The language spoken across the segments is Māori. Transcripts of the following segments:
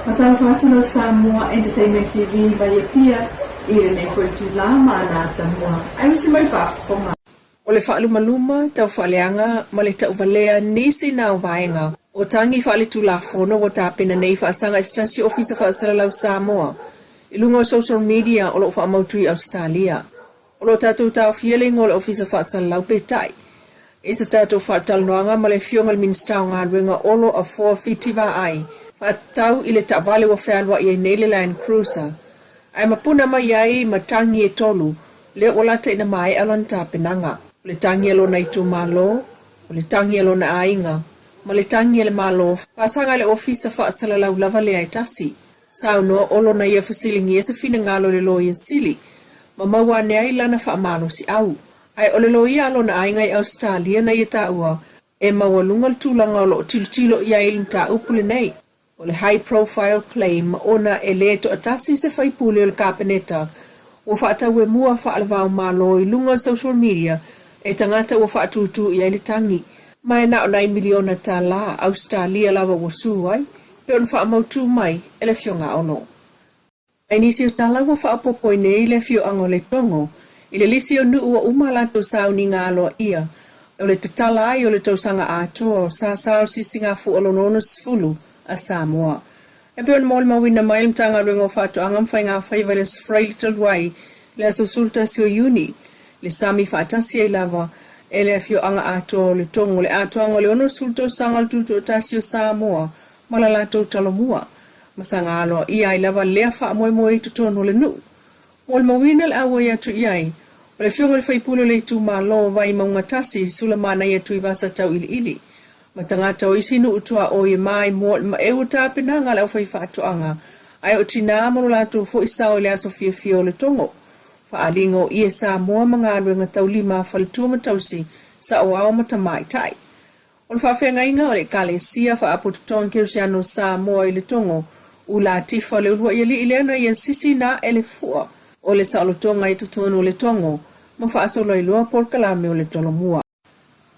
Matapatalo Samoa Entertainment TV vai pia ile nei foi tulama na tamua. Ai si mai pa konga. O le whaalumaluma tau whaaleanga ma le tau valea nisi na vaenga. O tangi whaale tulafono o tāpena nei whaasanga Stasi Officer Whaasalalau Samoa. Ilunga o social media o lo whaamautui Australia. O lo tātou tau feeling o le Officer Whaasalalau Petai. E sa tātou whaatalnoanga ma le fiongal minsta o ngā ruenga olo a 4 fitiva ai. Whaatau i le ta'vale wa whealwa i Neile Land Cruiser. Ai mapuna mai ai matangi e tolu. Le o lata ina mai alon tāpenanga. Le tangi alo na itu malo, o le tangi alo na ainga, ma le tangi ele malo, pasanga le ofisa Whaasalalau lava le ai tasi. Sao noa olo na ia fasilingi e sa fina ngalo le loi en sili, ma mawane ai lana whaamalo si au. Ai o le loi alo na ainga i Australia na ia taua, e mawalungal tūlanga o tilo ia ilim ta upule nei. O le high profile claim ona e le to atasi se faipule o le kapeneta, o whaatau e mua whaalawau malo i lunga social media, e tangata ua whaatutu i aile tangi. Mai na o 9 miliona tā la Australia lava wasu ai, pe on whaamautu mai e le fionga ono. Ai nisi o tala ua whaapopo i nei le fio ango le tongo, i le lisi o nuu ua umalato sauni ngā aloa ia, o le tatala ai o le tausanga ato o sa sao sisinga fu olonono sfulu a Samoa. E pe on mol mawina mai mtanga ringo whaatu angam whai ngā whaiva le sfrai little wai, le asusulta si o uni, le sami whaatasi ai lava, e le fio anga ato le tongo le ato anga le ono sulto sangal tuto tasi o Samoa, malalato talomua. Masanga alo ia ai lava lea wha moe moe tutono le nu. Mol mawina le awa ia tu iai, o le fionga le whaipulo le tu ma lo vai maungatasi sula mana ia tu i vasa tau ili ili. Matangata o isi nu utua o i mai mo ma e uta penanga le au whai whaatoanga, ai o tina malolato fo isao le aso fia fio le tongo. Whaalingo i e Samoa mga ruenga tau lima whalitua matausi sa o ao matamai tai. O le whawhenga inga o le kale sia whaapututonga Kirsiano Samoa i le tongo, u la tifa le ulua i li ileana i sisi na ele fua. O le saolotonga i tutono le tongo, ma whaaso Leilua por kalame o le tolomua.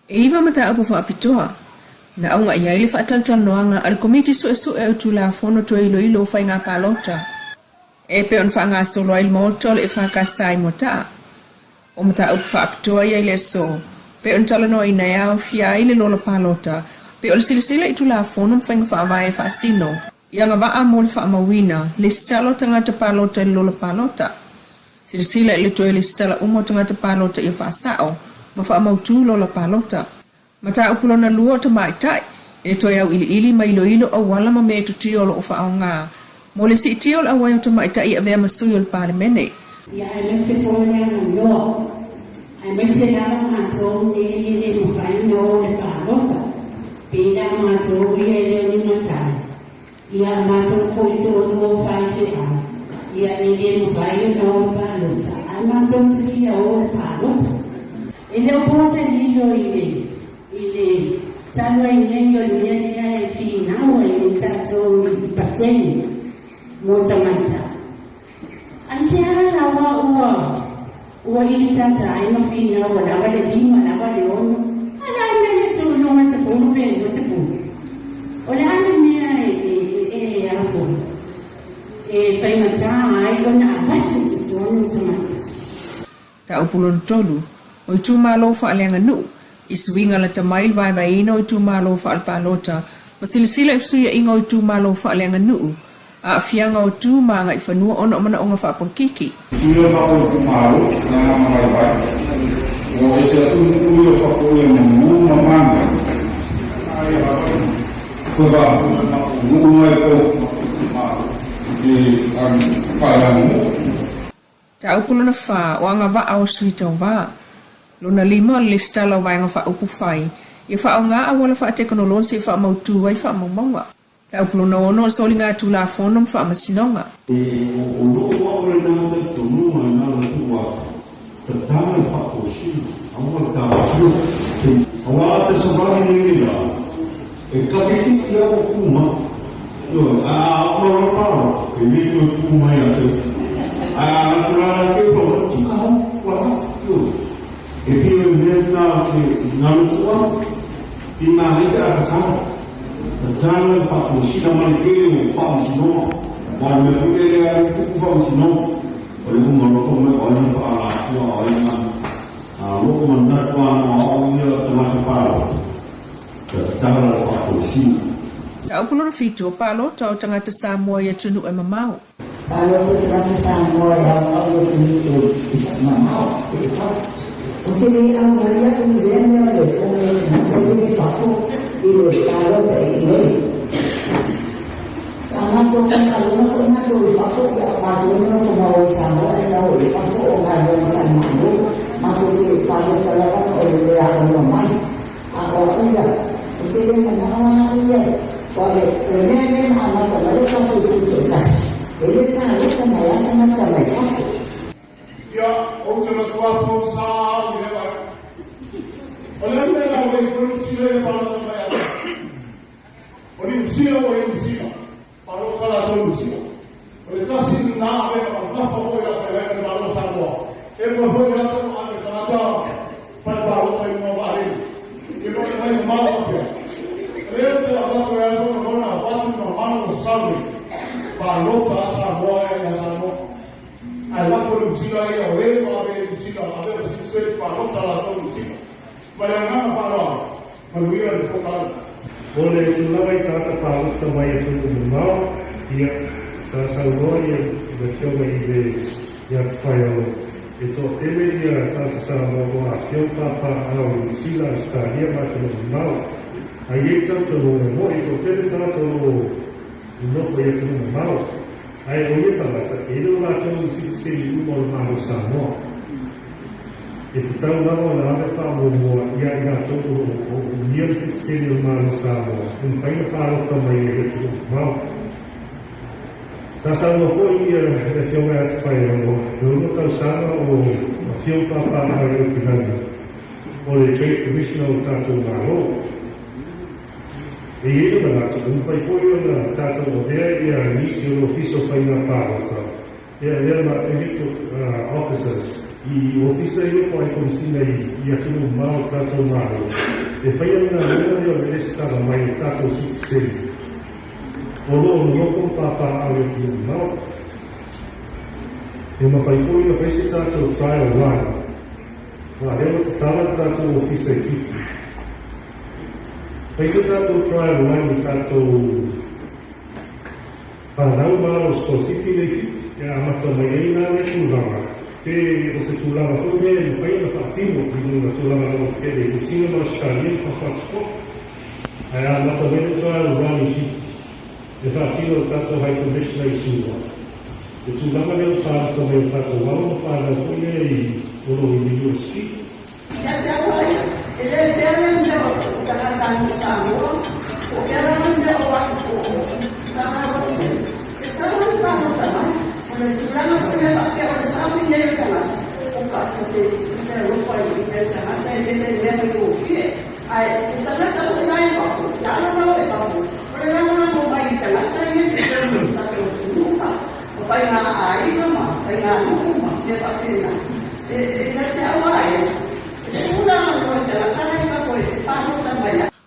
E iwa mata upo whaapitoa, na aunga i aile whaataltal noanga al komiti su e utu la fono to ilo whai ngā palota. E pe on wha ngā solo ai mautol e whakasai mota. O mata upo whaapitoa i aile so, pe on talano i nei au fia i le lola palota, pe o le silisila i tu la fono whai ngā whaavai e whaasino. Ianga waa mo le whaamawina, le stalo tangata palota i lola palota. Silisila i le toi le stala umo tangata palota i whaasao, ma whaamautu lola palota. Mata upulona lua ta mai tai, e toi au ili ma ilo au wala ma me tutio lo ufa au ngā. Mo le si tio au wai ta mai tai a vea masui o le pāle mene. Ia ai me se pōne ana no, ai me se lava mātou ne mo whai no le pālota. Pēna mātou ia e ni matai. Ia mātou fōi tō no whai whea. Ia e mo whai no le pālota. Ai mātou te kia o le pālota. E leo pōse lilo i le. Ile tano inengo dunia e finao e tato paseni mota mata ansia lawa uwa ili tata ino finao la wale lima la wale ono ala ile tu no se pulu pe no se pulu ola mia e afo e fai mata ai ona abacho tu mota mata ta upulon tolu o tu malo fa alenga nu Isuinga la tamail vai ino i tu malo fa alpalota. Masilisila ifsuia ingo i tu malo fa alenga nuu. A afianga o tu manga i whanua ono mana onga fa apolkiki. Suia tau tu malo, na nama vai. O ese uio fa koe mu manga. Ko va mu mai ko i palamu. Ta upulona fa o anga va au suita va. Lona lima le stala vai nga fa upu fai. Ia fa nga awala fa teknolosi fa mautu vai fa maunga. Ta upulona ono soli nga tu la fono fa masinonga. O lo wa re na de tonu na na tua. Ta fa ko shi. Awala ta fu. Awala te so va ni ni. E ka ki ki o kuma. Yo a o lo pa. Ke ni tu kuma ya te. A na ke fo ti ka wa yo. E pio nena na lukua i mahita akaka Tana whakosina malikele o whausino, wā me pulele a kuku whausino, o le umaroko me o ina whaalatua o ina, loko manatua na o ina tamata pālo. Tana whakosina. Aupulora fito palo tau tangata Samoa ia tunu e mamau. Palo tangata Samoa ia au tunu e mamau. O te ni au maria tunu lena le ome na te ni whafu i le palo te i le. Samato whakaluna ko na ko i whafu i a pātuna ko mau i Samoa i au i whafu o mai o mai mangu. Mako te palo talawa o le a o mai. A o uia. O te ni manawa uia. Oleh, remember amat mereka itu tas. Jadi kan mereka malah macam mereka. Ya, orang tua pun sah, dia pak. Oleh mereka orang korupsi le pada mereka. Orang muslim, kalau kalau muslim. Oleh kasih nama mereka, apa pun yang mereka malu sama. Mereka pun yang ada kata pada baru mereka malu. Mereka mereka malu apa? Leo abato ya sono bona abato normale lo salve ba lota Samoa ya Samoa ai la polizia ya o va bene vicino a avere successo ba lota la polizia ma la ngana falo ma lui era il focale ole tu lava tata pa lota mai tu no ia sa gloria da fiore de ya faio e to tele ia tata Samoa a fiore pa au sila sta ia ma tu no ai e tanto lo mo e to tele tanto no foi tu no mal ai o ia tata e lo la tu si mo mal Samoa e te tau lava na ave fa mo ia ia to o ia si no mal Samoa un fai na paro fa mai e tu mal sa no foi ia e fiore a fai no tau sana o fio pa na e pisando o le trade commissioner tanto malo e io da lato un fai fuori una tata modella e all'inizio l'ufficio fai una pausa e aveva evito officers i uffici io poi consiglia i attivo mal trato male e fai una reunione dove stava mai stato successo o non con papa all'inizio no e ma fai fuori una fai stato trial one ma devo stare trato ufficio e Questo è stato un trial one, è stato parlando malo specifico che ha fatto magari una cultura che se tu lava con me fai una fattiva quindi tu lava con te e così non scagli fa fatto ha fatto bene il trial one e fattivo è stato high conditioner su e tu lava nel fatto che è stato malo parla con me e loro mi dicono sì Tanto Samoa, o chiaramente ho fatto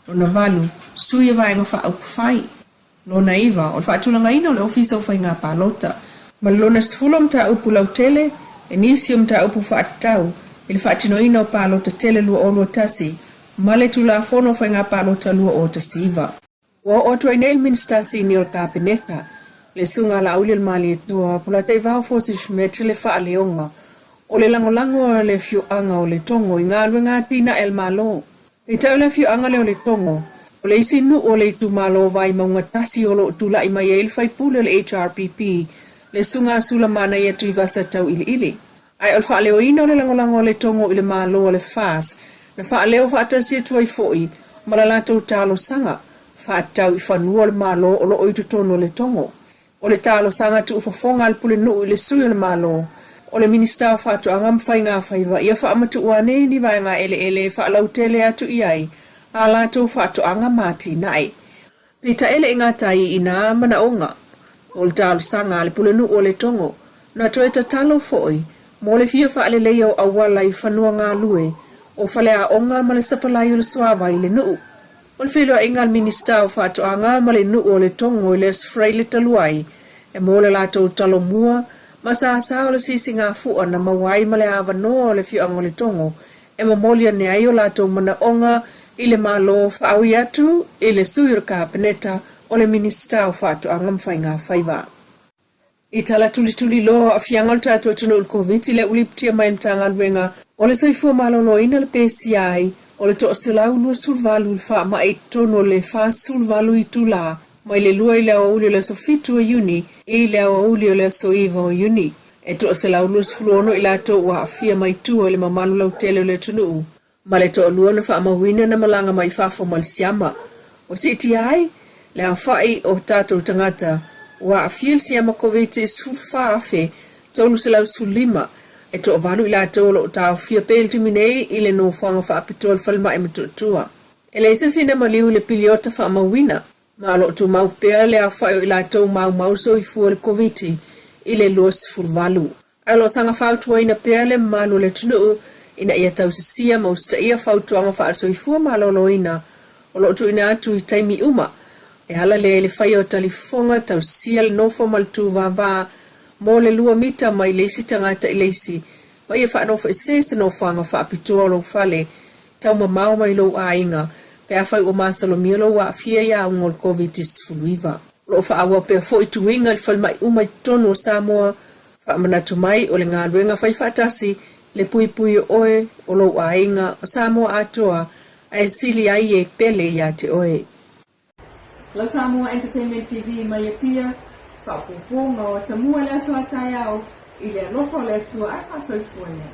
Lona valu, sui vai ngo fa au fai. Lona iva, o fa tulanga ina le ofisa o fai ngā pālota. Ma lona sfulom ta upu lau tele, e nisium ta upu fa atau, ili fa atino ina o pālota tele lua o lua tasi, ma le tula fono fai ngā pālota lua o tasi iva. Wa o tua ina il minsta si ni o kāpeneta, le sunga la auli al mali etua, pula te vau fosi shmete le fa leonga, o le langolango le fiu anga o le tongo, inga alwe ngā tina el malo. E tau le fiu anga le o le tongo, o le isi nu o le tu malo vai maunga tasi o lo tula i mai il fai pule le HRPP, le sunga sula mana ia tui vasa tau ili ili. Ai o le faa leo ina o le langolango le tongo i le malo o le fas, na faa leo faa tasi e tuai foi, malalato talo sanga, faa tau i fanua le malo o lo oitu tono le tongo. O le talo sanga tu ufafonga al pule nu i le sui o le malo, o le minista o fatu angam fai ngā faiva, ia faa matu uane ni vai ngā ele faa lautele atu iai, a lato fatu anga mati nai. Pita ele inga tai ina mana onga, o le talo sanga le pule nu o le tongo, na toe ta talo foi, mo le fia faa le leo awala i fanua ngā lue, o fale a onga ma le sapalai o le suava i le nuu. O le whelua inga minista o whātoanga ma le nuu o le tongo i le sfrei le taluai, e mo le lātou talo mua, ma sa o le sisi ngā fua na mawai ma le awanoa o le whioanga o le tongo, e mamolia ne ai o lātou mana onga i le malo whaawi atu i le sui o ka peneta o le minista o whātoanga mwhai ngā whaiva. I tala tuli lo a fianga o tātou tunu ul COVID i le uliptia mai mtanga luenga o le soifua malolo ina le PCI o le toa silau lua sulvalu il wha ma e tono le wha sulvalu i tula mai le lua i le awa uli o le sofitu o uni i le awa uli o le soiva o uni. E toa silau lua sfuluono i lato wa fia mai tua le mamalu lau tele o le tunu. Ma le toa lua na wha mawina na malanga mai whafo malisiama. O si iti ai, le a whai o tātou tangata wa fiel siama COVID sulfa afe tolu silau sulima. E toa valu i lato o tau fia pel timinei i le no whanga wha apitol falma e matutua. E le isa sina maliu le piliota wha mawina. Ma lo tu mau pea le a whai o i lato mau so i fua le COVID i le luas fulvalu. Ai lo sanga whautua ina pea le malu le tunu ina ia tau sisia ma usta ia whautuanga wha so i fua malolo ina o lo tu ina atu i taimi uma. E hala le whai o talifonga tau sia le nofo maltu vava mo le lua mita mai leisi tangata i leisi. Ma ia wha anofa i se no whanga wha apitua lo whale tau mamau mai lo a inga pe a whai o masalo mielo wa fia ia o ngol COVID-19 fuluiva. Lo wha awa pe a fo i tuinga i whalmai umai tonu o Samoa wha manatu mai o le ngā luenga whai whatasi le pui oe o lo a inga o Samoa atoa ai sili ai e pele ia te oe. La Samoa Entertainment TV mai e pia, whapuponga o tamua le aso atayao, i le alofa le atua a kasoifuania.